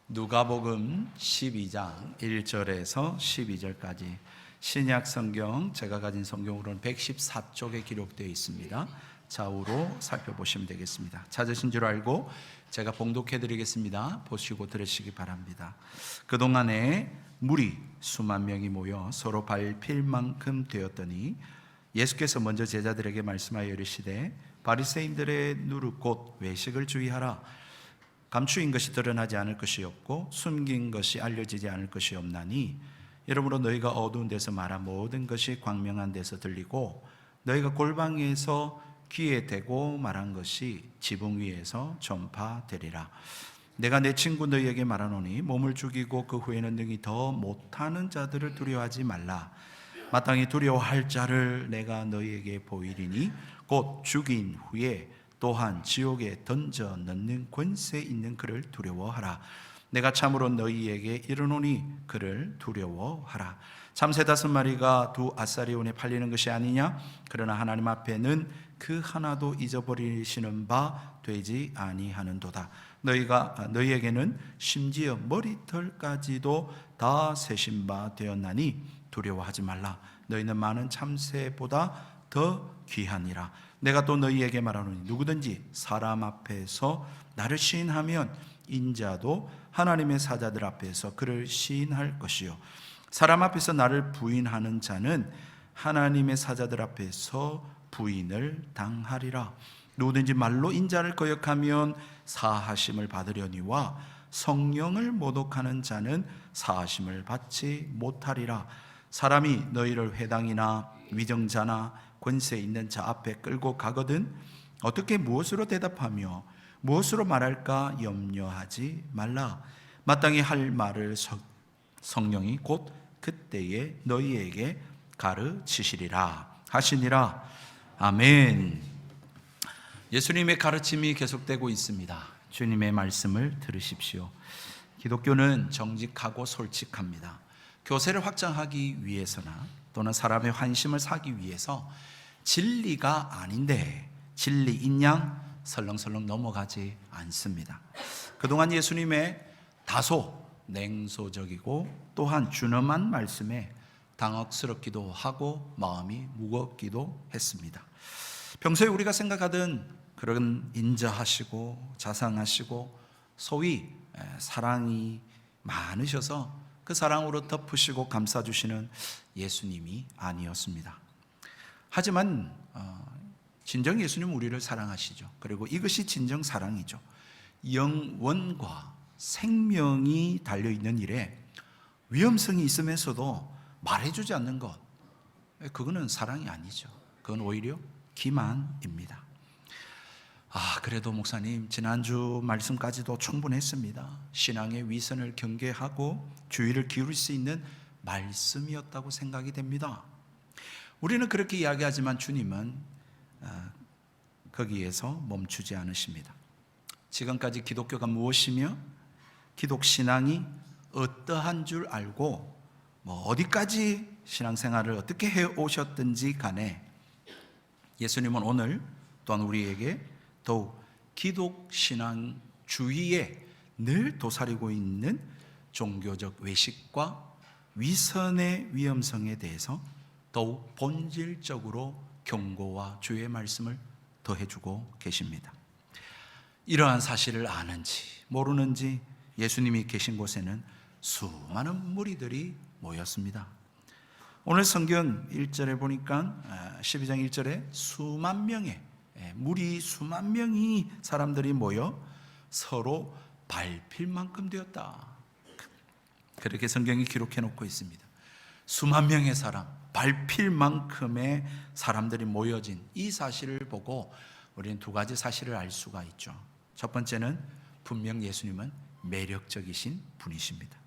누가복음 12장 1절에서 12절까지 신약 성경, 제가 가진 성경으로는 114쪽에 기록되어 있습니다. 좌우로 살펴보시면 되겠습니다. 찾으신 줄 알고 제가 봉독해 드리겠습니다. 보시고 들으시기 바랍니다. 그동안에 무리 수만 명이 모여 서로 밟힐 만큼 되었더니 예수께서 먼저 제자들에게 말씀하여 이르시되 바리새인들의 누룩 곧 외식을 주의하라. 감추인 것이 드러나지 않을 것이 없고 숨긴 것이 알려지지 않을 것이 없나니 이러므로 너희가 어두운 데서 말한 모든 것이 광명한 데서 들리고 너희가 골방에서 귀에 대고 말한 것이 지붕 위에서 전파되리라. 내가 내 친구 너희에게 말하노니 몸을 죽이고 그 후에는 능히 더 못하는 자들을 두려워하지 말라. 마땅히 두려워할 자를 내가 너희에게 보이리니 곧 죽인 후에 또한 지옥에 던져 넣는 권세 있는 그를 두려워하라. 내가 참으로 너희에게 이르노니 그를 두려워하라. 참새 5마리가 두 아사리온에 팔리는 것이 아니냐? 그러나 하나님 앞에는 그 하나도 잊어버리시는 바 되지 아니하는도다. 너희에게는 심지어 머리털까지도 다 세신 바 되었나니 두려워하지 말라. 너희는 많은 참새보다 더 귀하니라. 내가 또 너희에게 말하노니 누구든지 사람 앞에서 나를 시인하면 인자도 하나님의 사자들 앞에서 그를 시인할 것이요 사람 앞에서 나를 부인하는 자는 하나님의 사자들 앞에서 부인을 당하리라. 누구든지 말로 인자를 거역하면 사하심을 받으려니와 성령을 모독하는 자는 사하심을 받지 못하리라. 사람이 너희를 회당이나 위정자나 권세 있는 자 앞에 끌고 가거든 어떻게 무엇으로 대답하며 무엇으로 말할까 염려하지 말라. 마땅히 할 말을 성령이 곧 그때에 너희에게 가르치시리라 하시니라. 아멘. 예수님의 가르침이 계속되고 있습니다. 주님의 말씀을 들으십시오. 기독교는 정직하고 솔직합니다. 교세를 확장하기 위해서나 또는 사람의 환심을 사기 위해서 진리가 아닌데 진리인 양 설렁설렁 넘어가지 않습니다. 그동안 예수님의 다소 냉소적이고 또한 준엄한 말씀에 당혹스럽기도 하고 마음이 무겁기도 했습니다. 평소에 우리가 생각하던 그런 인자하시고 자상하시고 소위 사랑이 많으셔서 그 사랑으로 덮으시고 감싸주시는 예수님이 아니었습니다. 하지만 진정 예수님은 우리를 사랑하시죠. 그리고 이것이 진정 사랑이죠. 영원과 생명이 달려있는 일에 위험성이 있으면서도 말해주지 않는 것, 그거는 사랑이 아니죠. 그건 오히려 기만입니다. 그래도 목사님 지난주 말씀까지도 충분했습니다. 신앙의 위선을 경계하고 주의를 기울일 수 있는 말씀이었다고 생각이 됩니다. 우리는 그렇게 이야기하지만 주님은 거기에서 멈추지 않으십니다. 지금까지 기독교가 무엇이며 기독신앙이 어떠한 줄 알고 어디까지 신앙생활을 어떻게 해오셨든지 간에 예수님은 오늘 또한 우리에게 더욱 기독신앙 주위에 늘 도사리고 있는 종교적 외식과 위선의 위험성에 대해서 더욱 본질적으로 경고와 주의 말씀을 더해주고 계십니다. 이러한 사실을 아는지 모르는지 예수님이 계신 곳에는 수많은 무리들이 모였습니다. 오늘 성경 1절에 보니까 12장 1절에 수만 명의 무리 수만 명이 사람들이 모여 서로 밟힐 만큼 되었다. 그렇게 성경이 기록해 놓고 있습니다. 수만 명의 사람, 밟힐 만큼의 사람들이 모여진 이 사실을 보고 우리는 두 가지 사실을 알 수가 있죠. 첫 번째는 분명 예수님은 매력적이신 분이십니다.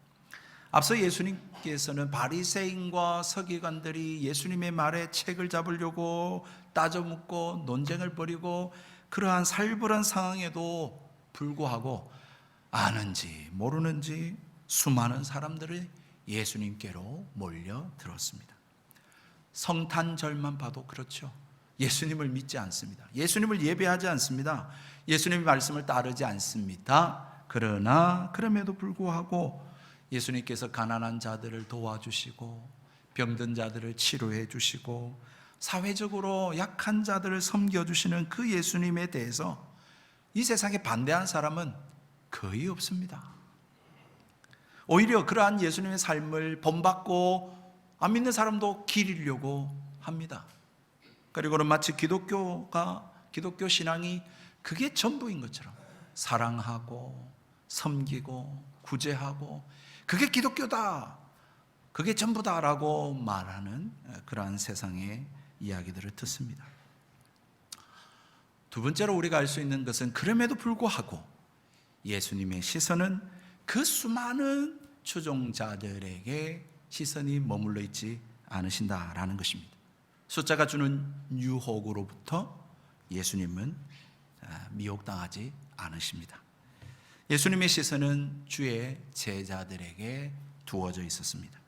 앞서 예수님께서는 바리새인과 서기관들이 예수님의 말에 책을 잡으려고 따져 묻고 논쟁을 벌이고 그러한 살벌한 상황에도 불구하고 아는지 모르는지 수많은 사람들이 예수님께로 몰려들었습니다. 성탄절만 봐도 그렇죠. 예수님을 믿지 않습니다. 예수님을 예배하지 않습니다. 예수님의 말씀을 따르지 않습니다. 그러나 그럼에도 불구하고 예수님께서 가난한 자들을 도와주시고 병든 자들을 치료해 주시고 사회적으로 약한 자들을 섬겨주시는 그 예수님에 대해서 이 세상에 반대한 사람은 거의 없습니다. 오히려 그러한 예수님의 삶을 본받고 안 믿는 사람도 기리려고 합니다. 그리고는 마치 기독교 신앙이 그게 전부인 것처럼 사랑하고 섬기고 구제하고 그게 기독교다, 그게 전부다라고 말하는 그러한 세상의 이야기들을 듣습니다. 두 번째로 우리가 알 수 있는 것은 그럼에도 불구하고 예수님의 시선은 그 수많은 추종자들에게 시선이 머물러 있지 않으신다라는 것입니다. 숫자가 주는 유혹으로부터 예수님은 미혹당하지 않으십니다. 예수님의 시선은 주의 제자들에게 두어져 있었습니다.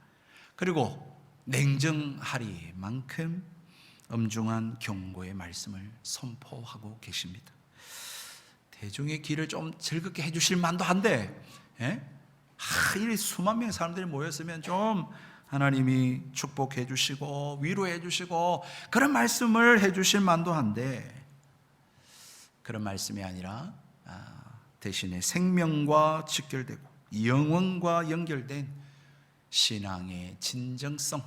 그리고 냉정하리만큼 엄중한 경고의 말씀을 선포하고 계십니다. 대중의 길을 좀 즐겁게 해주실 만도 한데, 이 수만 명의 사람들이 모였으면 좀 하나님이 축복해 주시고 위로해 주시고 그런 말씀을 해 주실 만도 한데, 그런 말씀이 아니라 대신에 생명과 직결되고 영원과 연결된 신앙의 진정성,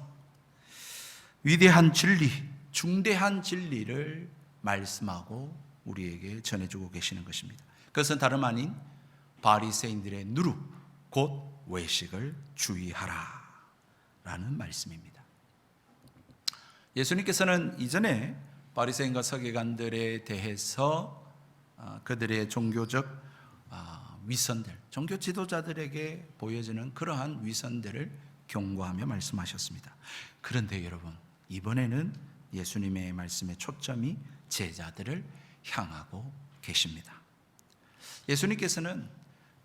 위대한 진리, 중대한 진리를 말씀하고 우리에게 전해주고 계시는 것입니다. 그것은 다름 아닌 바리새인들의 누룩, 곧 외식을 주의하라 라는 말씀입니다. 예수님께서는 이전에 바리새인과 서기관들에 대해서 그들의 종교적 위선들, 종교 지도자들에게 보여지는 그러한 위선들을 경고하며 말씀하셨습니다. 그런데 여러분, 이번에는 예수님의 말씀의 초점이 제자들을 향하고 계십니다. 예수님께서는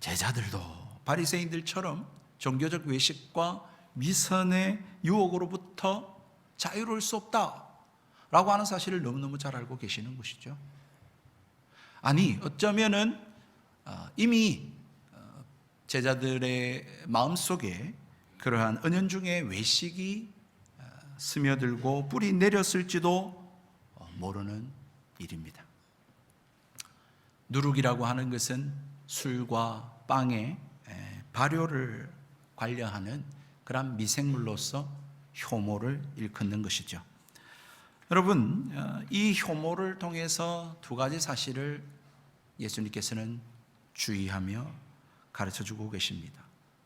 제자들도 바리새인들처럼 종교적 외식과 위선의 유혹으로부터 자유로울 수 없다라고 하는 사실을 너무너무 잘 알고 계시는 것이죠. 아니, 어쩌면은 이미 제자들의 마음속에 그러한 은연중에 외식이 스며들고 뿌리 내렸을지도 모르는 일입니다. 누룩이라고 하는 것은 술과 빵의 발효를 관련하는 그런 미생물로서 효모를 일컫는 것이죠. 여러분, 이 효모를 통해서 두 가지 사실을 예수님께서는 주의하며 가르쳐주고 계십니다.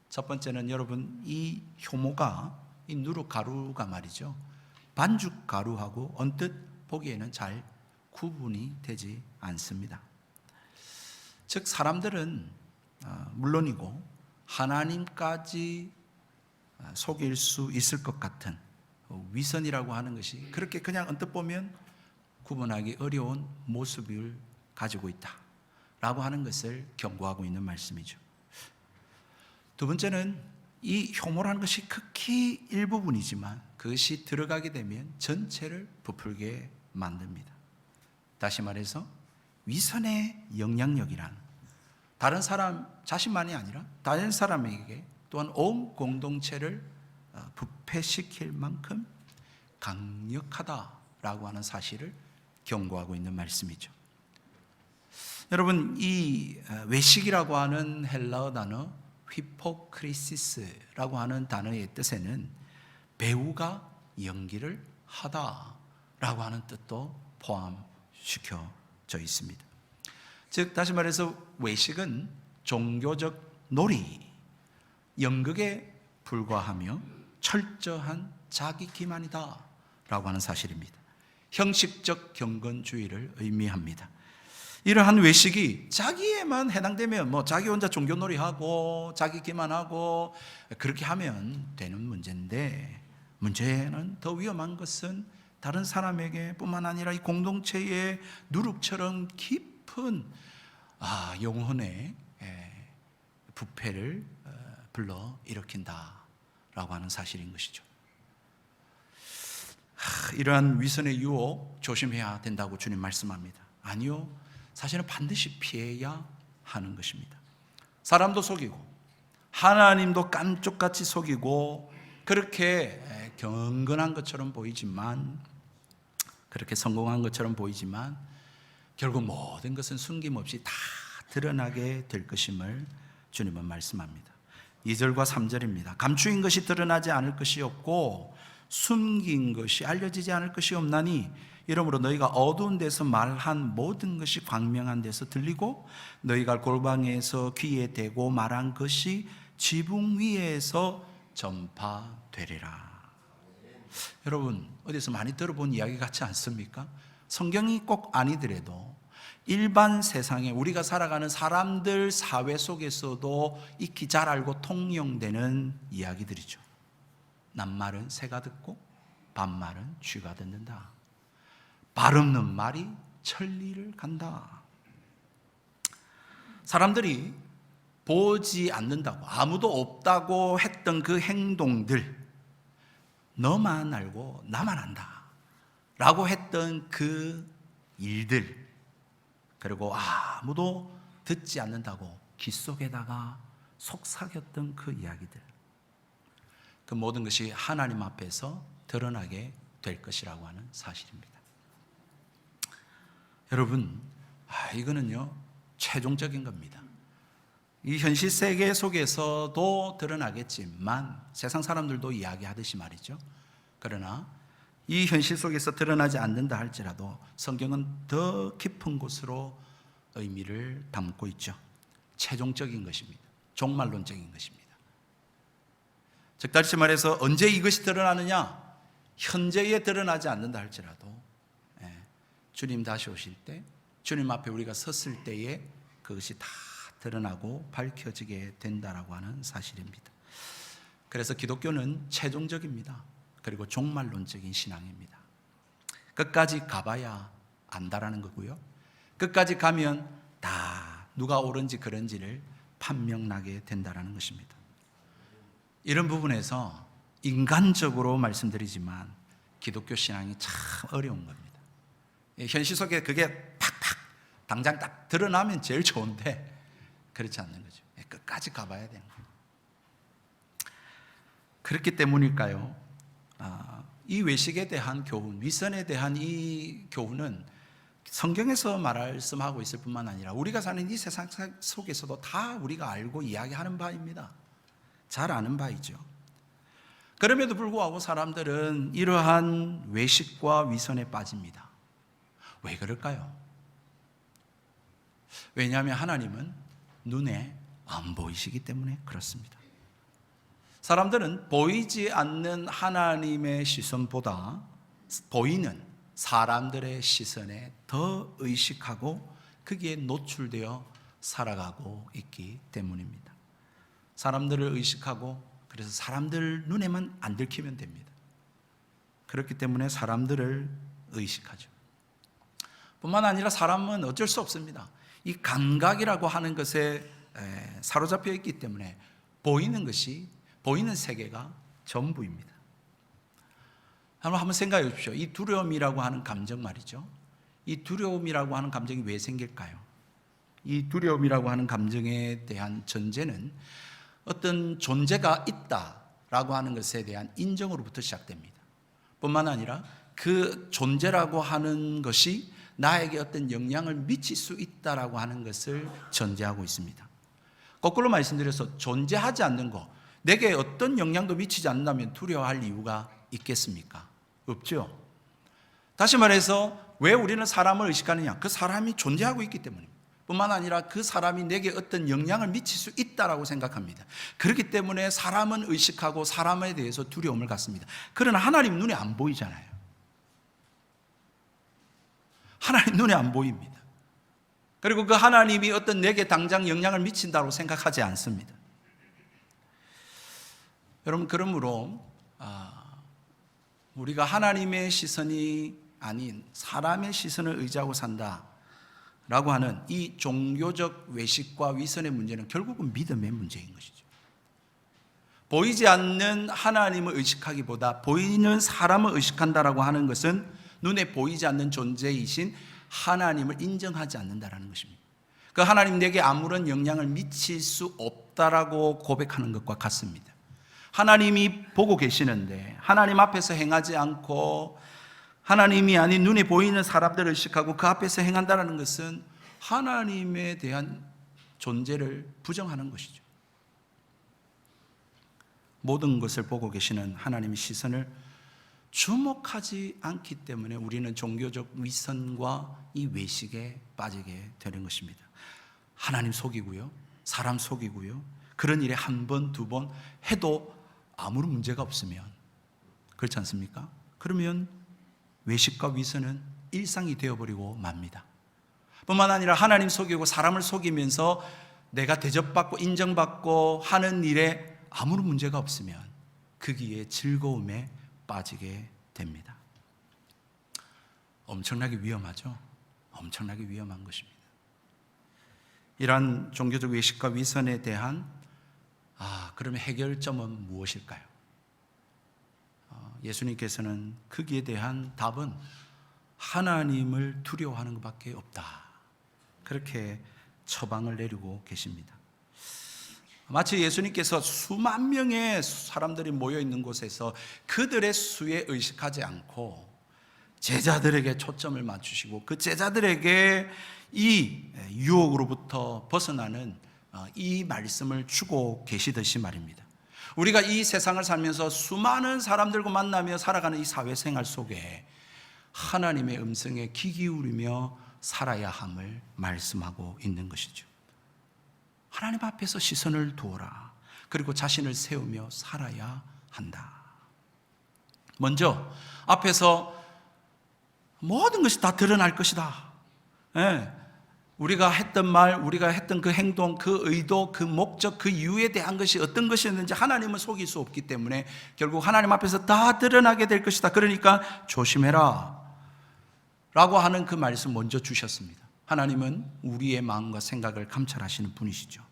첫 번째는 여러분, 이 효모가, 이 누룩 가루가 말이죠, 반죽 가루하고 언뜻 보기에는 잘 구분이 되지 않습니다. 즉 사람들은 물론이고 하나님까지 속일 수 있을 것 같은 위선이라고 하는 것이 그렇게 그냥 언뜻 보면 구분하기 어려운 모습을 가지고 있다라고 하는 것을 경고하고 있는 말씀이죠. 두 번째는 이 효모라는 것이 극히 일부분이지만 그것이 들어가게 되면 전체를 부풀게 만듭니다. 다시 말해서 위선의 영향력이란 다른 사람 자신만이 아니라 다른 사람에게 또한 온 공동체를 부패시킬 만큼 강력하다라고 하는 사실을 경고하고 있는 말씀이죠. 여러분, 이 외식이라고 하는 헬라어 단어 히포크리시스라고 하는 단어의 뜻에는 배우가 연기를 하다라고 하는 뜻도 포함시켜져 있습니다. 즉 다시 말해서 외식은 종교적 놀이, 연극에 불과하며 철저한 자기 기만이다 라고 하는 사실입니다. 형식적 경건주의를 의미합니다. 이러한 외식이 자기에만 해당되면 자기 혼자 종교놀이하고 자기 기만하고 그렇게 하면 되는 문제인데, 문제는 더 위험한 것은 다른 사람에게 뿐만 아니라 이 공동체의 누룩처럼 깊은 영혼의 부패를 불러 일으킨다라고 하는 사실인 것이죠. 이러한 위선의 유혹 조심해야 된다고 주님 말씀합니다. 아니요, 사실은 반드시 피해야 하는 것입니다. 사람도 속이고 하나님도 깜쪽같이 속이고 그렇게 경건한 것처럼 보이지만, 그렇게 성공한 것처럼 보이지만 결국 모든 것은 숨김없이 다 드러나게 될 것임을 주님은 말씀합니다. 2절과 3절입니다. 감추인 것이 드러나지 않을 것이 없고 숨긴 것이 알려지지 않을 것이 없나니 이러므로 너희가 어두운 데서 말한 모든 것이 광명한 데서 들리고 너희가 골방에서 귀에 대고 말한 것이 지붕 위에서 전파되리라. 여러분, 어디서 많이 들어본 이야기 같지 않습니까? 성경이 꼭 아니더라도 일반 세상에 우리가 살아가는 사람들 사회 속에서도 익히 잘 알고 통용되는 이야기들이죠. 낱말은 새가 듣고 반말은 쥐가 듣는다. 말 없는 말이 천리를 간다. 사람들이 보지 않는다고, 아무도 없다고 했던 그 행동들, 너만 알고 나만 안다 라고 했던 그 일들, 그리고 아무도 듣지 않는다고 귀 속에다가 속삭였던 그 이야기들, 그 모든 것이 하나님 앞에서 드러나게 될 것이라고 하는 사실입니다. 여러분, 이거는요 최종적인 겁니다. 이 현실 세계 속에서도 드러나겠지만, 세상 사람들도 이야기하듯이 말이죠. 그러나 이 현실 속에서 드러나지 않는다 할지라도 성경은 더 깊은 곳으로 의미를 담고 있죠. 최종적인 것입니다. 종말론적인 것입니다. 즉 다시 말해서 언제 이것이 드러나느냐? 현재에 드러나지 않는다 할지라도 주님 다시 오실 때, 주님 앞에 우리가 섰을 때에 그것이 다 드러나고 밝혀지게 된다라고 하는 사실입니다. 그래서 기독교는 최종적입니다. 그리고 종말론적인 신앙입니다. 끝까지 가봐야 안다라는 거고요. 끝까지 가면 다 누가 옳은지 그른지를 판명나게 된다라는 것입니다. 이런 부분에서 인간적으로 말씀드리지만 기독교 신앙이 참 어려운 겁니다. 현실 속에 그게 팍팍 당장 딱 드러나면 제일 좋은데 그렇지 않는 거죠. 끝까지 가봐야 되는 거예요. 그렇기 때문일까요? 이 외식에 대한 교훈, 위선에 대한 이 교훈은 성경에서 말씀하고 있을 뿐만 아니라 우리가 사는 이 세상 속에서도 다 우리가 알고 이야기하는 바입니다. 잘 아는 바이죠. 그럼에도 불구하고 사람들은 이러한 외식과 위선에 빠집니다. 왜 그럴까요? 왜냐하면 하나님은 눈에 안 보이시기 때문에 그렇습니다. 사람들은 보이지 않는 하나님의 시선보다 보이는 사람들의 시선에 더 의식하고 거기에 노출되어 살아가고 있기 때문입니다. 사람들을 의식하고, 그래서 사람들 눈에만 안 들키면 됩니다. 그렇기 때문에 사람들을 의식하죠. 뿐만 아니라 사람은 어쩔 수 없습니다. 이 감각이라고 하는 것에 사로잡혀 있기 때문에 보이는 것이, 보이는 세계가 전부입니다. 한번 생각해 보십시오. 이 두려움이라고 하는 감정 말이죠. 이 두려움이라고 하는 감정이 왜 생길까요? 이 두려움이라고 하는 감정에 대한 전제는 어떤 존재가 있다라고 하는 것에 대한 인정으로부터 시작됩니다. 뿐만 아니라 그 존재라고 하는 것이 나에게 어떤 영향을 미칠 수 있다라고 하는 것을 전제하고 있습니다. 거꾸로 말씀드려서 존재하지 않는 것, 내게 어떤 영향도 미치지 않는다면 두려워할 이유가 있겠습니까? 없죠. 다시 말해서 왜 우리는 사람을 의식하느냐? 그 사람이 존재하고 있기 때문입니다. 뿐만 아니라 그 사람이 내게 어떤 영향을 미칠 수 있다라고 생각합니다. 그렇기 때문에 사람은 의식하고 사람에 대해서 두려움을 갖습니다. 그러나 하나님 눈에 안 보이잖아요. 하나님 눈에 안 보입니다. 그리고 그 하나님이 어떤 내게 당장 영향을 미친다고 생각하지 않습니다. 여러분, 그러므로 우리가 하나님의 시선이 아닌 사람의 시선을 의지하고 산다라고 하는 이 종교적 외식과 위선의 문제는 결국은 믿음의 문제인 것이죠. 보이지 않는 하나님을 의식하기보다 보이는 사람을 의식한다라고 하는 것은 눈에 보이지 않는 존재이신 하나님을 인정하지 않는다라는 것입니다. 그 하나님 내게 아무런 영향을 미칠 수 없다라고 고백하는 것과 같습니다. 하나님이 보고 계시는데 하나님 앞에서 행하지 않고 하나님이 아닌 눈에 보이는 사람들을 의식하고 그 앞에서 행한다는 것은 하나님에 대한 존재를 부정하는 것이죠. 모든 것을 보고 계시는 하나님의 시선을 주목하지 않기 때문에 우리는 종교적 위선과 이 외식에 빠지게 되는 것입니다. 하나님 속이고요, 사람 속이고요, 그런 일에 한 번, 두 번 해도 아무런 문제가 없으면, 그렇지 않습니까? 그러면 외식과 위선은 일상이 되어버리고 맙니다. 뿐만 아니라 하나님 속이고 사람을 속이면서 내가 대접받고 인정받고 하는 일에 아무런 문제가 없으면 거기에 즐거움에 빠지게 됩니다. 엄청나게 위험하죠? 엄청나게 위험한 것입니다. 이러한 종교적 외식과 위선에 대한 그러면 해결점은 무엇일까요? 예수님께서는 거기에 대한 답은 하나님을 두려워하는 것밖에 없다, 그렇게 처방을 내리고 계십니다. 마치 예수님께서 수만 명의 사람들이 모여있는 곳에서 그들의 수에 의식하지 않고 제자들에게 초점을 맞추시고 그 제자들에게 이 유혹으로부터 벗어나는 이 말씀을 주고 계시듯이 말입니다. 우리가 이 세상을 살면서 수많은 사람들과 만나며 살아가는 이 사회생활 속에 하나님의 음성에 귀 기울이며 살아야 함을 말씀하고 있는 것이죠. 하나님 앞에서 시선을 두어라. 그리고 자신을 세우며 살아야 한다. 먼저 앞에서 모든 것이 다 드러날 것이다. 우리가 했던 말, 우리가 했던 그 행동, 그 의도, 그 목적, 그 이유에 대한 것이 어떤 것이었는지 하나님을 속일 수 없기 때문에 결국 하나님 앞에서 다 드러나게 될 것이다. 그러니까 조심해라 라고 하는 그 말씀 먼저 주셨습니다. 하나님은 우리의 마음과 생각을 감찰하시는 분이시죠.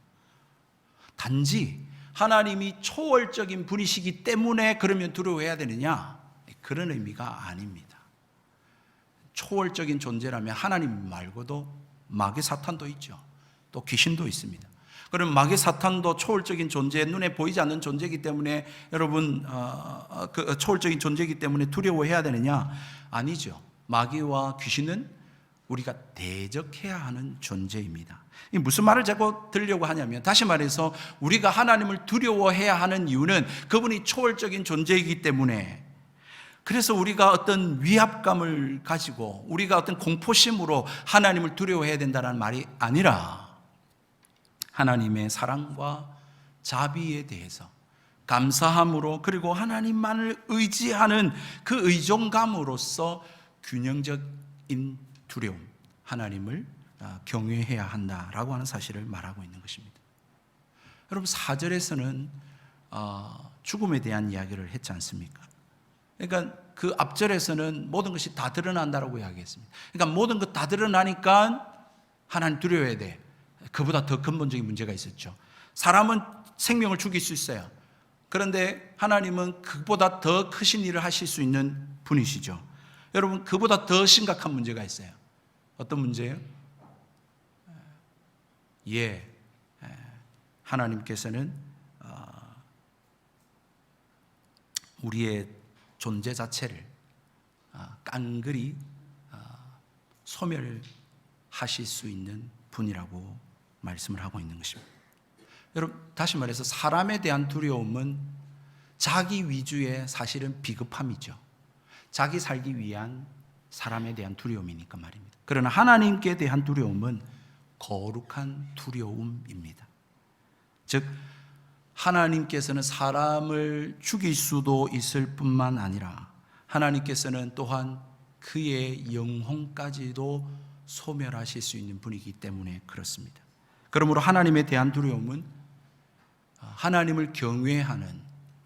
단지 하나님이 초월적인 분이시기 때문에 그러면 두려워해야 되느냐? 그런 의미가 아닙니다. 초월적인 존재라면 하나님 말고도 마귀 사탄도 있죠. 또 귀신도 있습니다. 그럼 마귀 사탄도 초월적인 존재, 눈에 보이지 않는 존재이기 때문에 여러분 그 초월적인 존재이기 때문에 두려워해야 되느냐? 아니죠. 마귀와 귀신은 우리가 대적해야 하는 존재입니다. 이 무슨 말을 자꾸 들으려고 하냐면, 다시 말해서 우리가 하나님을 두려워해야 하는 이유는 그분이 초월적인 존재이기 때문에, 그래서 우리가 어떤 위압감을 가지고 우리가 어떤 공포심으로 하나님을 두려워해야 된다는 말이 아니라 하나님의 사랑과 자비에 대해서 감사함으로, 그리고 하나님만을 의지하는 그 의존감으로써 균형적인 두려움, 하나님을 경외해야 한다라고 하는 사실을 말하고 있는 것입니다. 여러분 4절에서는 죽음에 대한 이야기를 했지 않습니까? 그러니까 그 앞절에서는 모든 것이 다 드러난다라고 이야기했습니다. 그러니까 모든 것 다 드러나니까 하나님 두려워해야 돼. 그보다 더 근본적인 문제가 있었죠. 사람은 생명을 죽일 수 있어요. 그런데 하나님은 그보다 더 크신 일을 하실 수 있는 분이시죠. 여러분 그보다 더 심각한 문제가 있어요. 어떤 문제예요? 하나님께서는 우리의 존재 자체를 깡그리 소멸하실 수 있는 분이라고 말씀을 하고 있는 것입니다. 여러분 다시 말해서 사람에 대한 두려움은 자기 위주의 사실은 비겁함이죠. 자기 살기 위한 사람에 대한 두려움이니까 말입니다. 그러나 하나님께 대한 두려움은 거룩한 두려움입니다. 즉 하나님께서는 사람을 죽일 수도 있을 뿐만 아니라 하나님께서는 또한 그의 영혼까지도 소멸하실 수 있는 분이기 때문에 그렇습니다. 그러므로 하나님에 대한 두려움은 하나님을 경외하는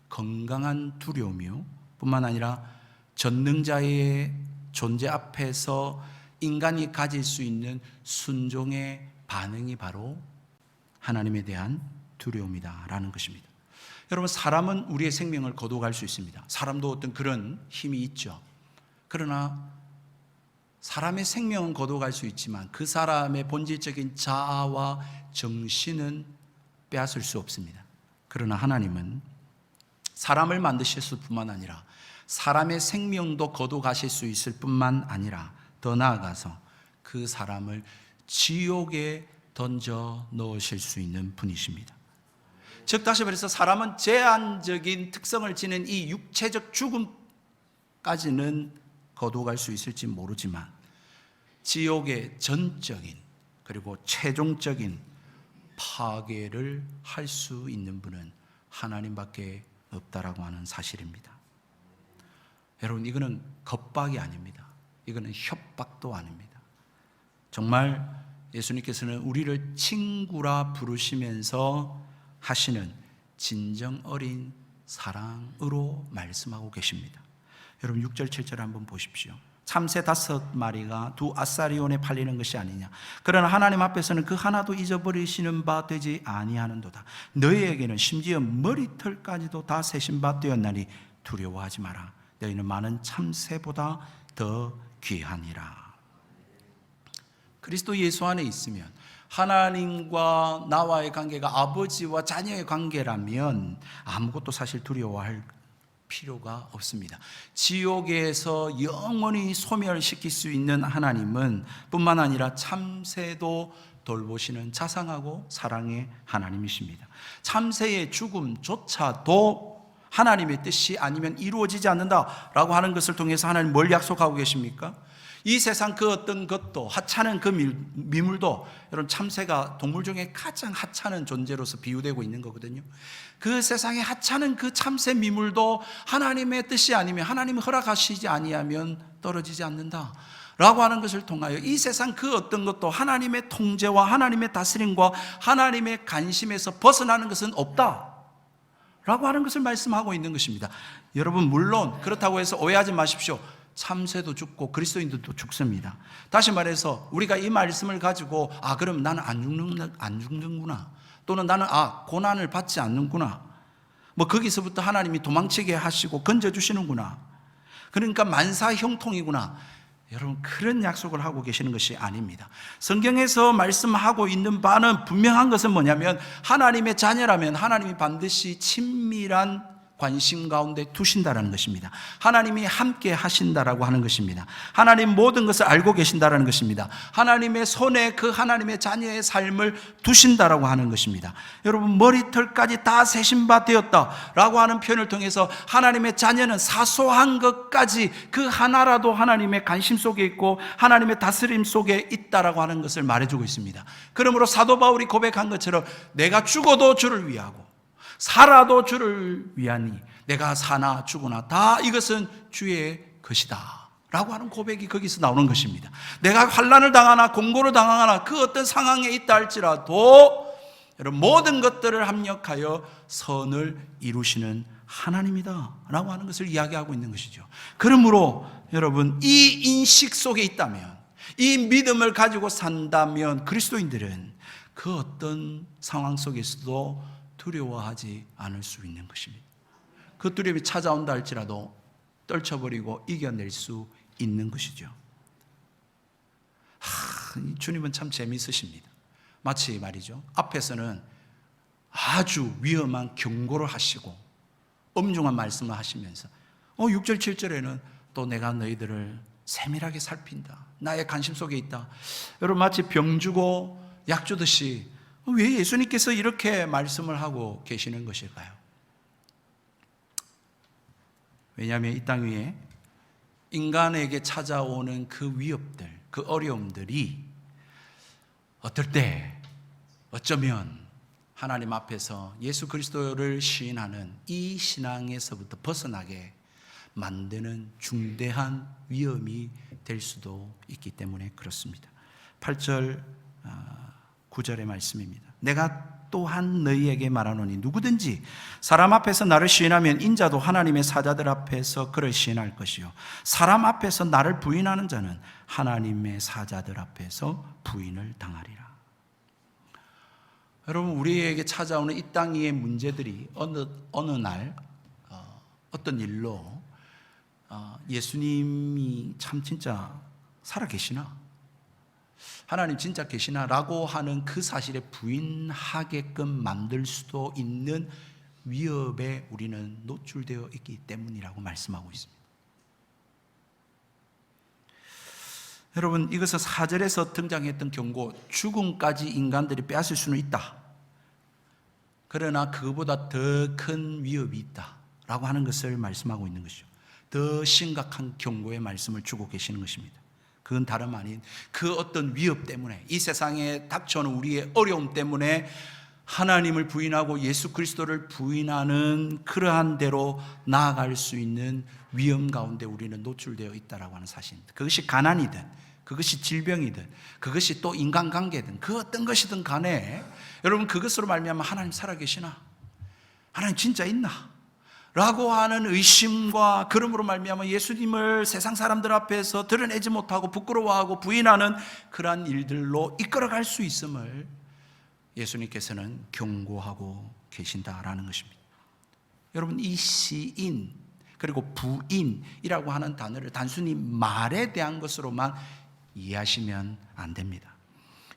건강한 두려움이요 뿐만 아니라 전능자의 존재 앞에서 인간이 가질 수 있는 순종의 반응이 바로 하나님에 대한 두려움이다라는 것입니다. 여러분 사람은 우리의 생명을 거둬갈 수 있습니다. 사람도 어떤 그런 힘이 있죠. 그러나 사람의 생명은 거둬갈 수 있지만 그 사람의 본질적인 자아와 정신은 빼앗을 수 없습니다. 그러나 하나님은 사람을 만드셨을 뿐만 아니라 사람의 생명도 거둬가실 수 있을 뿐만 아니라 더 나아가서 그 사람을 지옥에 던져 넣으실 수 있는 분이십니다. 즉 다시 말해서 사람은 제한적인 특성을 지닌 이 육체적 죽음까지는 거둬갈 수 있을지 모르지만 지옥의 전적인 그리고 최종적인 파괴를 할 수 있는 분은 하나님밖에 없다라고 하는 사실입니다. 여러분, 이거는 겁박이 아닙니다. 이거는 협박도 아닙니다. 정말 예수님께서는 우리를 친구라 부르시면서 하시는 진정 어린 사랑으로 말씀하고 계십니다. 여러분 6절 7절 한번 보십시오. 참새 5마리가 두 아사리온에 팔리는 것이 아니냐. 그러나 하나님 앞에서는 그 하나도 잊어버리시는 바 되지 아니하는도다. 너희에게는 심지어 머리털까지도 다 세신 바 되었나니 두려워하지 마라. 너희는 많은 참새보다 더 귀하니라. 그리스도 예수 안에 있으면 하나님과 나와의 관계가 아버지와 자녀의 관계라면 아무것도 사실 두려워할 필요가 없습니다. 지옥에서 영원히 소멸시킬 수 있는 하나님은 뿐만 아니라 참새도 돌보시는 자상하고 사랑의 하나님이십니다. 참새의 죽음조차도 하나님의 뜻이 아니면 이루어지지 않는다라고 하는 것을 통해서 하나님 뭘 약속하고 계십니까? 이 세상 그 어떤 것도 하찮은 그 미물도 여러분 참새가 동물 중에 가장 하찮은 존재로서 비유되고 있는 거거든요. 그 세상에 하찮은 그 참새 미물도 하나님의 뜻이 아니면 하나님이 허락하시지 아니하면 떨어지지 않는다 라고 하는 것을 통하여 이 세상 그 어떤 것도 하나님의 통제와 하나님의 다스림과 하나님의 관심에서 벗어나는 것은 없다 라고 하는 것을 말씀하고 있는 것입니다. 여러분 물론 그렇다고 해서 오해하지 마십시오. 참새도 죽고 그리스도인들도 죽습니다. 다시 말해서 우리가 이 말씀을 가지고 그럼 나는 안 죽는구나, 또는 나는 고난을 받지 않는구나, 거기서부터 하나님이 도망치게 하시고 건져주시는구나, 그러니까 만사 형통이구나, 여러분 그런 약속을 하고 계시는 것이 아닙니다. 성경에서 말씀하고 있는 바는 분명한 것은 뭐냐면 하나님의 자녀라면 하나님이 반드시 친밀한 관심 가운데 두신다라는 것입니다. 하나님이 함께 하신다라고 하는 것입니다. 하나님 모든 것을 알고 계신다라는 것입니다. 하나님의 손에 그 하나님의 자녀의 삶을 두신다라고 하는 것입니다. 여러분 머리털까지 다 세신 바 되었다라고 하는 표현을 통해서 하나님의 자녀는 사소한 것까지 그 하나라도 하나님의 관심 속에 있고 하나님의 다스림 속에 있다라고 하는 것을 말해주고 있습니다. 그러므로 사도 바울이 고백한 것처럼 내가 죽어도 주를 위하고 살아도 주를 위하니 내가 사나 죽으나 다 이것은 주의 것이다 라고 하는 고백이 거기서 나오는 것입니다. 내가 환난을 당하나 공고를 당하나 그 어떤 상황에 있다 할지라도 여러분 모든 것들을 합력하여 선을 이루시는 하나님이다 라고 하는 것을 이야기하고 있는 것이죠. 그러므로 여러분 이 인식 속에 있다면, 이 믿음을 가지고 산다면 그리스도인들은 그 어떤 상황 속에서도 두려워하지 않을 수 있는 것입니다. 그 두려움이 찾아온다 할지라도 떨쳐버리고 이겨낼 수 있는 것이죠. 주님은 참 재미있으십니다. 마치 말이죠, 앞에서는 아주 위험한 경고를 하시고 엄중한 말씀을 하시면서 6절 7절에는 또 내가 너희들을 세밀하게 살핀다, 나의 관심 속에 있다. 여러분 마치 병 주고 약 주듯이 왜 예수님께서 이렇게 말씀을 하고 계시는 것일까요? 왜냐하면 이 땅 위에 인간에게 찾아오는 그 위협들, 그 어려움들이 어떨 때 어쩌면 하나님 앞에서 예수 그리스도를 시인하는 이 신앙에서부터 벗어나게 만드는 중대한 위험이 될 수도 있기 때문에 그렇습니다. 8절 9절의 말씀입니다. 내가 또한 너희에게 말하노니 누구든지 사람 앞에서 나를 시인하면 인자도 하나님의 사자들 앞에서 그를 시인할 것이요 사람 앞에서 나를 부인하는 자는 하나님의 사자들 앞에서 부인을 당하리라. 여러분 우리에게 찾아오는 이 땅 위의 문제들이 어느 날 어떤 일로 예수님이 참 진짜 살아계시나? 하나님 진짜 계시나? 라고 하는 그 사실에 부인하게끔 만들 수도 있는 위협에 우리는 노출되어 있기 때문이라고 말씀하고 있습니다. 여러분, 이것은 4절에서 등장했던 경고, 죽음까지 인간들이 빼앗을 수는 있다. 그러나 그보다 더 큰 위협이 있다 라고 하는 것을 말씀하고 있는 것이죠. 더 심각한 경고의 말씀을 주고 계시는 것입니다. 그건 다름 아닌 그 어떤 위협 때문에, 이 세상에 닥쳐오는 우리의 어려움 때문에 하나님을 부인하고 예수 그리스도를 부인하는 그러한 대로 나아갈 수 있는 위험 가운데 우리는 노출되어 있다라고 하는 사실입니다. 그것이 가난이든, 그것이 질병이든, 그것이 또 인간관계든, 그 어떤 것이든 간에 여러분, 그것으로 말미암아 하나님 살아계시나? 하나님 진짜 있나? 라고 하는 의심과 그러므로 말미암아 예수님을 세상 사람들 앞에서 드러내지 못하고 부끄러워하고 부인하는 그러한 일들로 이끌어갈 수 있음을 예수님께서는 경고하고 계신다라는 것입니다. 여러분, 이 시인 그리고 부인이라고 하는 단어를 단순히 말에 대한 것으로만 이해하시면 안 됩니다.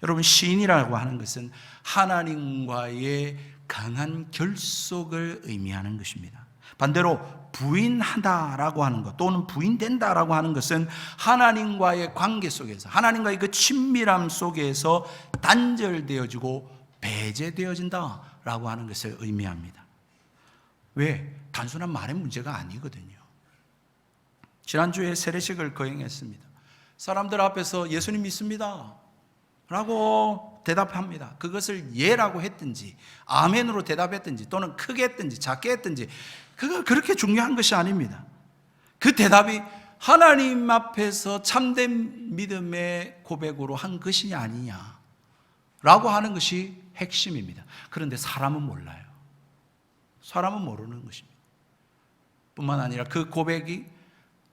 여러분, 시인이라고 하는 것은 하나님과의 강한 결속을 의미하는 것입니다. 반대로 부인하다라고 하는 것 또는 부인된다라고 하는 것은 하나님과의 관계 속에서, 하나님과의 그 친밀함 속에서 단절되어지고 배제되어진다라고 하는 것을 의미합니다. 왜? 단순한 말의 문제가 아니거든요. 지난주에 세례식을 거행했습니다. 사람들 앞에서 예수님 믿습니다 라고 대답합니다. 그것을 예라고 했든지 아멘으로 대답했든지 또는 크게 했든지 작게 했든지 그거 그렇게 중요한 것이 아닙니다. 그 대답이 하나님 앞에서 참된 믿음의 고백으로 한 것이 아니냐 라고 하는 것이 핵심입니다. 그런데 사람은 몰라요. 사람은 모르는 것입니다. 뿐만 아니라 그 고백이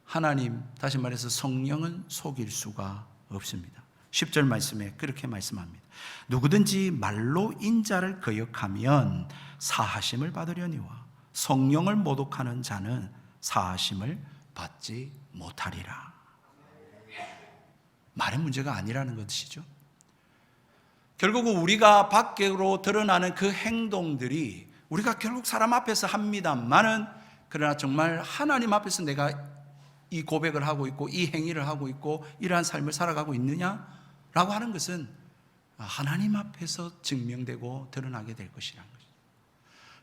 하나님, 다시 말해서 성령은 속일 수가 없습니다. 10절 말씀에 그렇게 말씀합니다. 누구든지 말로 인자를 거역하면 사하심을 받으려니와 성령을 모독하는 자는 사하심을 받지 못하리라. 말의 문제가 아니라는 것이죠. 결국은 우리가 밖으로 드러나는 그 행동들이 우리가 결국 사람 앞에서 합니다만은, 그러나 정말 하나님 앞에서 내가 이 고백을 하고 있고 이 행위를 하고 있고 이러한 삶을 살아가고 있느냐라고 하는 것은 하나님 앞에서 증명되고 드러나게 될 것이라는 것입니다.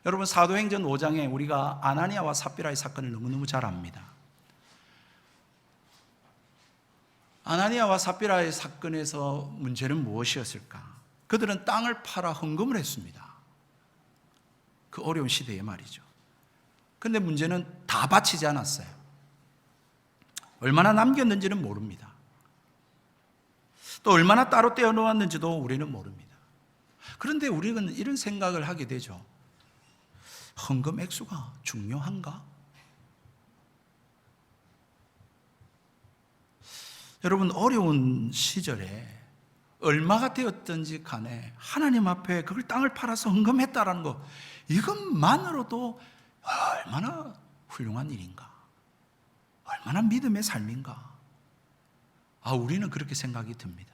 여러분, 사도행전 5장에 우리가 아나니아와 삽비라의 사건을 너무너무 잘 압니다. 아나니아와 삽비라의 사건에서 문제는 무엇이었을까? 그들은 땅을 팔아 헌금을 했습니다. 그 어려운 시대에 말이죠. 그런데 문제는 다 바치지 않았어요. 얼마나 남겼는지는 모릅니다. 또 얼마나 따로 떼어 놓았는지도 우리는 모릅니다. 그런데 우리는 이런 생각을 하게 되죠. 헌금 액수가 중요한가? 여러분, 어려운 시절에 얼마가 되었든지 간에 하나님 앞에 그걸 땅을 팔아서 헌금했다라는 거, 이것만으로도 얼마나 훌륭한 일인가, 얼마나 믿음의 삶인가. 우리는 그렇게 생각이 듭니다.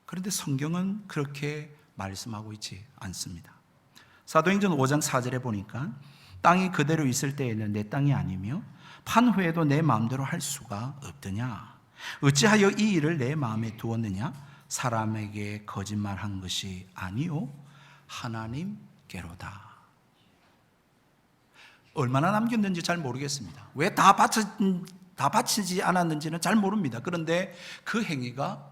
그런데 성경은 그렇게 말씀하고 있지 않습니다. 사도행전 5장 4절에 보니까 땅이 그대로 있을 때에는 내 땅이 아니며 판 후에도 내 마음대로 할 수가 없더냐. 어찌하여 이 일을 내 마음에 두었느냐. 사람에게 거짓말한 것이 아니요 하나님께로다. 얼마나 남겼는지 잘 모르겠습니다. 왜 다 바치지 않았는지는 잘 모릅니다. 그런데 그 행위가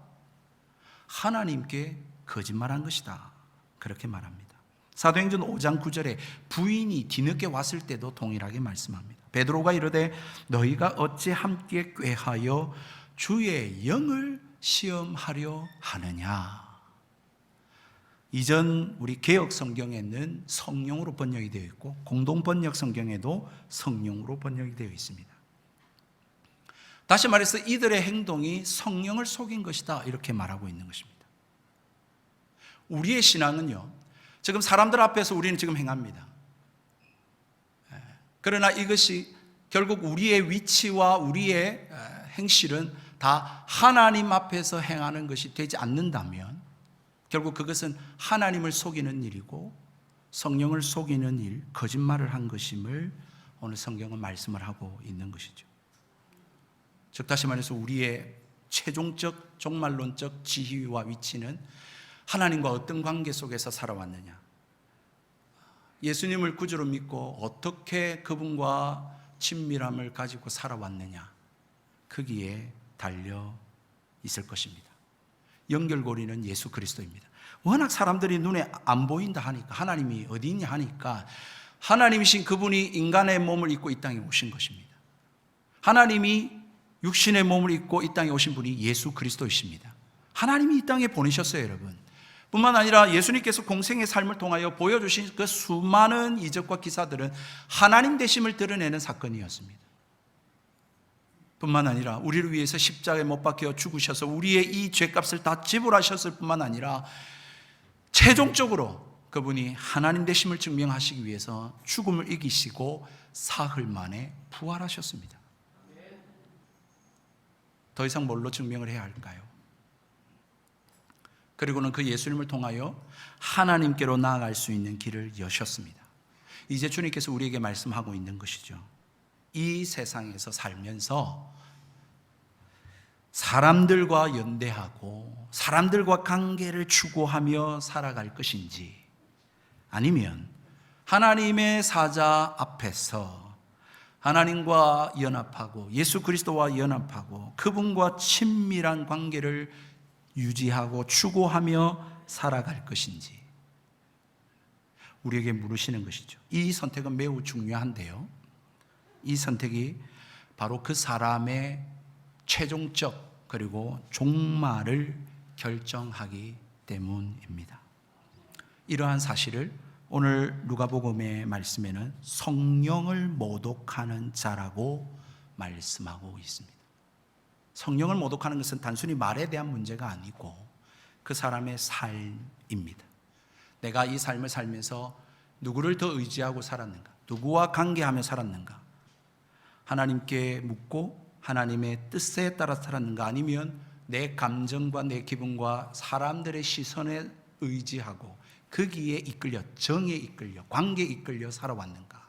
하나님께 거짓말한 것이다, 그렇게 말합니다. 사도행전 5장 9절에 부인이 뒤늦게 왔을 때도 동일하게 말씀합니다. 베드로가 이르되 너희가 어찌 함께 꾀하여 주의 영을 시험하려 하느냐. 이전 우리 개역 성경에는 성령으로 번역이 되어 있고 공동 번역 성경에도 성령으로 번역이 되어 있습니다. 다시 말해서 이들의 행동이 성령을 속인 것이다, 이렇게 말하고 있는 것입니다. 우리의 신앙은요, 지금 사람들 앞에서 우리는 지금 행합니다. 그러나 이것이 결국 우리의 위치와 우리의 행실은 다 하나님 앞에서 행하는 것이 되지 않는다면 결국 그것은 하나님을 속이는 일이고 성령을 속이는 일, 거짓말을 한 것임을 오늘 성경은 말씀을 하고 있는 것이죠. 즉 다시 말해서 우리의 최종적 종말론적 지위와 위치는 하나님과 어떤 관계 속에서 살아왔느냐, 예수님을 구주로 믿고 어떻게 그분과 친밀함을 가지고 살아왔느냐, 거기에 달려 있을 것입니다. 연결고리는 예수 그리스도입니다. 워낙 사람들이 눈에 안 보인다 하니까, 하나님이 어디 있냐 하니까, 하나님이신 그분이 인간의 몸을 입고 이 땅에 오신 것입니다. 하나님이 육신의 몸을 입고 이 땅에 오신 분이 예수 그리스도이십니다. 하나님이 이 땅에 보내셨어요, 여러분. 뿐만 아니라 예수님께서 공생의 삶을 통하여 보여주신 그 수많은 이적과 기사들은 하나님 되심을 드러내는 사건이었습니다. 뿐만 아니라 우리를 위해서 십자가에 못 박혀 죽으셔서 우리의 이 죄값을 다 지불하셨을 뿐만 아니라 최종적으로 그분이 하나님 되심을 증명하시기 위해서 죽음을 이기시고 사흘 만에 부활하셨습니다. 더 이상 뭘로 증명을 해야 할까요? 그리고는 그 예수님을 통하여 하나님께로 나아갈 수 있는 길을 여셨습니다. 이제 주님께서 우리에게 말씀하고 있는 것이죠. 이 세상에서 살면서 사람들과 연대하고 사람들과 관계를 추구하며 살아갈 것인지, 아니면 하나님의 사자 앞에서 하나님과 연합하고 예수 그리스도와 연합하고 그분과 친밀한 관계를 유지하고 추구하며 살아갈 것인지 우리에게 물으시는 것이죠. 이 선택은 매우 중요한데요, 이 선택이 바로 그 사람의 최종적 그리고 종말을 결정하기 때문입니다. 이러한 사실을 오늘 누가복음의 말씀에는 성령을 모독하는 자라고 말씀하고 있습니다. 성령을 모독하는 것은 단순히 말에 대한 문제가 아니고 그 사람의 삶입니다. 내가 이 삶을 살면서 누구를 더 의지하고 살았는가, 누구와 관계하며 살았는가, 하나님께 묻고 하나님의 뜻에 따라 살았는가, 아니면 내 감정과 내 기분과 사람들의 시선에 의지하고 거기에 이끌려, 정에 이끌려, 관계에 이끌려 살아왔는가,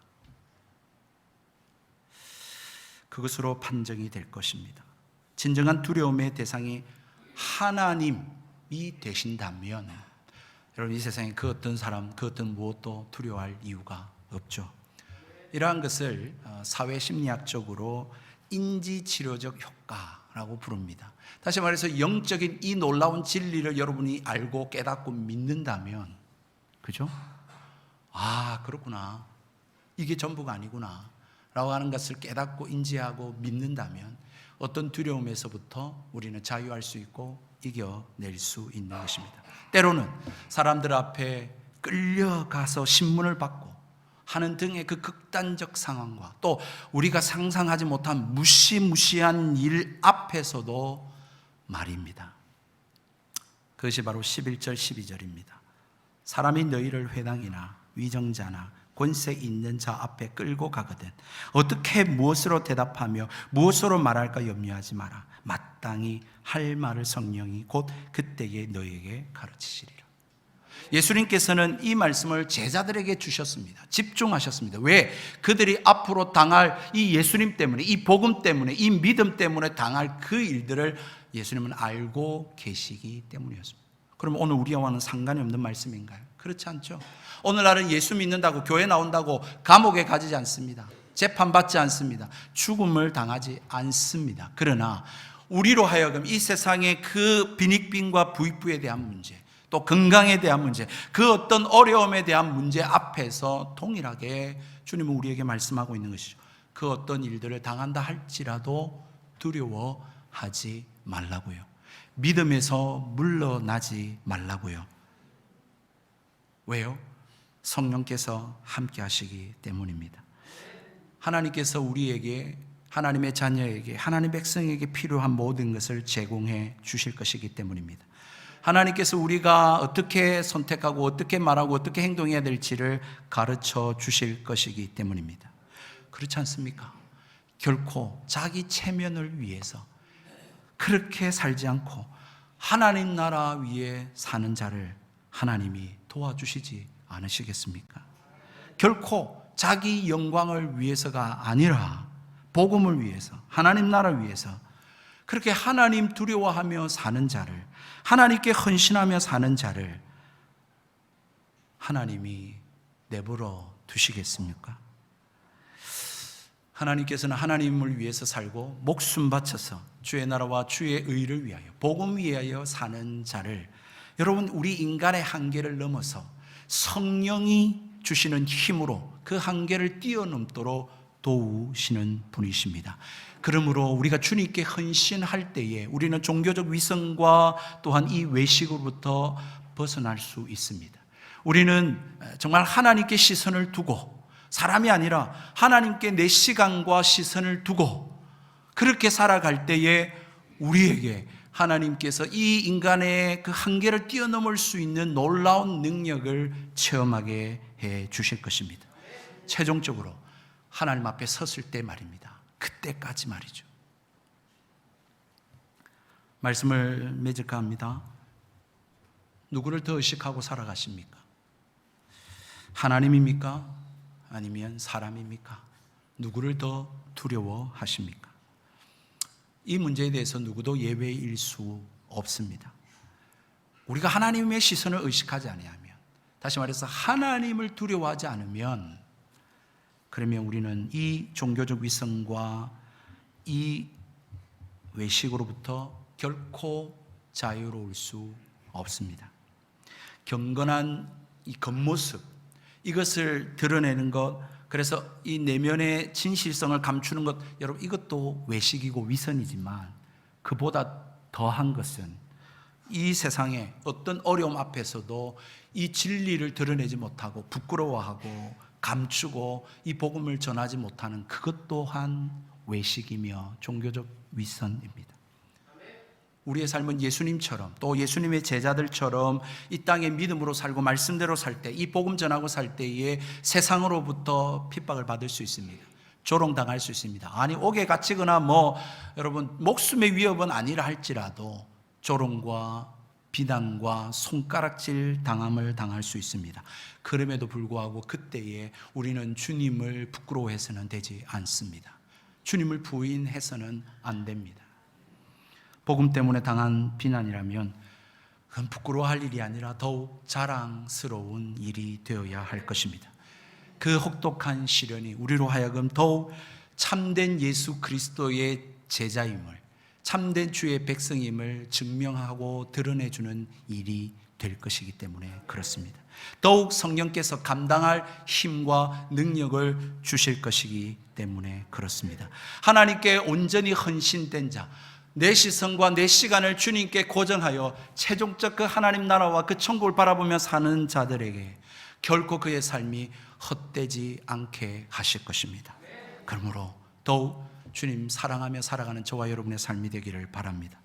그것으로 판정이 될 것입니다. 진정한 두려움의 대상이 하나님이 되신다면 여러분, 이 세상에 그 어떤 사람, 그 어떤 무엇도 두려워할 이유가 없죠. 이러한 것을 사회심리학적으로 인지치료적 효과라고 부릅니다. 다시 말해서 영적인 이 놀라운 진리를 여러분이 알고 깨닫고 믿는다면, 그죠? 아, 그렇구나, 이게 전부가 아니구나 라고 하는 것을 깨닫고 인지하고 믿는다면 어떤 두려움에서부터 우리는 자유할 수 있고 이겨낼 수 있는 것입니다. 때로는 사람들 앞에 끌려가서 신문을 받고 하는 등의 그 극단적 상황과 또 우리가 상상하지 못한 무시무시한 일 앞에서도 말입니다. 그것이 바로 11절 12절입니다. 사람이 너희를 회당이나 위정자나 권세 있는 자 앞에 끌고 가거든 어떻게 무엇으로 대답하며 무엇으로 말할까 염려하지 마라. 마땅히 할 말을 성령이 곧 그때에 너희에게 가르치시리라. 예수님께서는 이 말씀을 제자들에게 주셨습니다. 집중하셨습니다. 왜? 그들이 앞으로 당할 이 예수님 때문에, 이 복음 때문에, 이 믿음 때문에 당할 그 일들을 예수님은 알고 계시기 때문이었습니다. 그럼 오늘 우리와는 상관이 없는 말씀인가요? 그렇지 않죠. 오늘날은 예수 믿는다고 교회 나온다고 감옥에 가지 않습니다. 재판받지 않습니다. 죽음을 당하지 않습니다. 그러나 우리로 하여금 이 세상의 그 빈익빈과 부익부에 대한 문제, 또 건강에 대한 문제, 그 어떤 어려움에 대한 문제 앞에서 동일하게 주님은 우리에게 말씀하고 있는 것이죠. 그 어떤 일들을 당한다 할지라도 두려워하지 말라고요. 믿음에서 물러나지 말라고요. 왜요? 성령께서 함께 하시기 때문입니다. 하나님께서 우리에게, 하나님의 자녀에게, 하나님의 백성에게 필요한 모든 것을 제공해 주실 것이기 때문입니다. 하나님께서 우리가 어떻게 선택하고 어떻게 말하고 어떻게 행동해야 될지를 가르쳐 주실 것이기 때문입니다. 그렇지 않습니까? 결코 자기 체면을 위해서 그렇게 살지 않고 하나님 나라 위에 사는 자를 하나님이 도와주시지 않으시겠습니까? 결코 자기 영광을 위해서가 아니라 복음을 위해서, 하나님 나라를 위해서 그렇게 하나님 두려워하며 사는 자를, 하나님께 헌신하며 사는 자를 하나님이 내버려 두시겠습니까? 하나님께서는 하나님을 위해서 살고 목숨 바쳐서 주의 나라와 주의 의를 위하여, 복음 위하여 사는 자를, 여러분, 우리 인간의 한계를 넘어서 성령이 주시는 힘으로 그 한계를 뛰어넘도록 도우시는 분이십니다. 그러므로 우리가 주님께 헌신할 때에 우리는 종교적 위선과 또한 이 외식으로부터 벗어날 수 있습니다. 우리는 정말 하나님께 시선을 두고, 사람이 아니라 하나님께 내 시간과 시선을 두고 그렇게 살아갈 때에 우리에게 하나님께서 이 인간의 그 한계를 뛰어넘을 수 있는 놀라운 능력을 체험하게 해 주실 것입니다. 최종적으로 하나님 앞에 섰을 때 말입니다. 그때까지 말이죠. 말씀을 맺을까 합니다. 누구를 더 의식하고 살아가십니까? 하나님입니까? 아니면 사람입니까? 누구를 더 두려워하십니까? 이 문제에 대해서 누구도 예외일 수 없습니다. 우리가 하나님의 시선을 의식하지 아니하면, 다시 말해서 하나님을 두려워하지 않으면, 그러면 우리는 이 종교적 위선과 이 외식으로부터 결코 자유로울 수 없습니다. 경건한 이 겉모습, 이것을 드러내는 것, 그래서 이 내면의 진실성을 감추는 것, 여러분, 이것도 외식이고 위선이지만 그보다 더한 것은 이 세상에 어떤 어려움 앞에서도 이 진리를 드러내지 못하고 부끄러워하고 감추고 이 복음을 전하지 못하는 그것 또한 외식이며 종교적 위선입니다. 우리의 삶은 예수님처럼, 또 예수님의 제자들처럼 이 땅에 믿음으로 살고 말씀대로 살 때, 이 복음 전하고 살 때에 세상으로부터 핍박을 받을 수 있습니다. 조롱당할 수 있습니다. 아니, 옥에 갇히거나 여러분 목숨의 위협은 아니라 할지라도 조롱과 비난과 손가락질 당함을 당할 수 있습니다. 그럼에도 불구하고 그때에 우리는 주님을 부끄러워해서는 되지 않습니다. 주님을 부인해서는 안 됩니다. 복음 때문에 당한 비난이라면 그건 부끄러워할 일이 아니라 더욱 자랑스러운 일이 되어야 할 것입니다. 그 혹독한 시련이 우리로 하여금 더욱 참된 예수 그리스도의 제자임을, 참된 주의 백성임을 증명하고 드러내주는 일이 될 것이기 때문에 그렇습니다. 더욱 성령께서 감당할 힘과 능력을 주실 것이기 때문에 그렇습니다. 하나님께 온전히 헌신된 자, 내 시선과 내 시간을 주님께 고정하여 최종적 그 하나님 나라와 그 천국을 바라보며 사는 자들에게 결코 그의 삶이 헛되지 않게 하실 것입니다. 그러므로 더욱 주님 사랑하며 살아가는 저와 여러분의 삶이 되기를 바랍니다.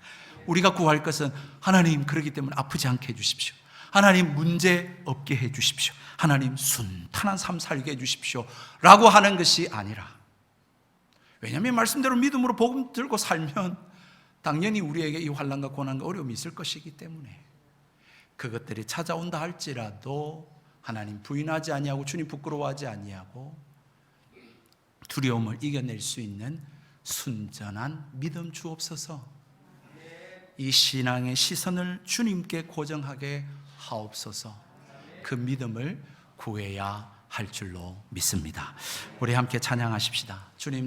우리가 구할 것은 하나님, 그러기 때문에 아프지 않게 해주십시오. 하나님, 문제 없게 해주십시오. 하나님, 순탄한 삶 살게 해주십시오 라고 하는 것이 아니라, 왜냐하면 말씀대로 믿음으로 복음 들고 살면 당연히 우리에게 이 환난과 고난과 어려움이 있을 것이기 때문에 그것들이 찾아온다 할지라도 하나님 부인하지 아니하고 주님 부끄러워하지 아니하고 두려움을 이겨낼 수 있는 순전한 믿음 주옵소서. 이 신앙의 시선을 주님께 고정하게 하옵소서. 그 믿음을 구해야 할 줄로 믿습니다. 우리 함께 찬양하십시다. 주님.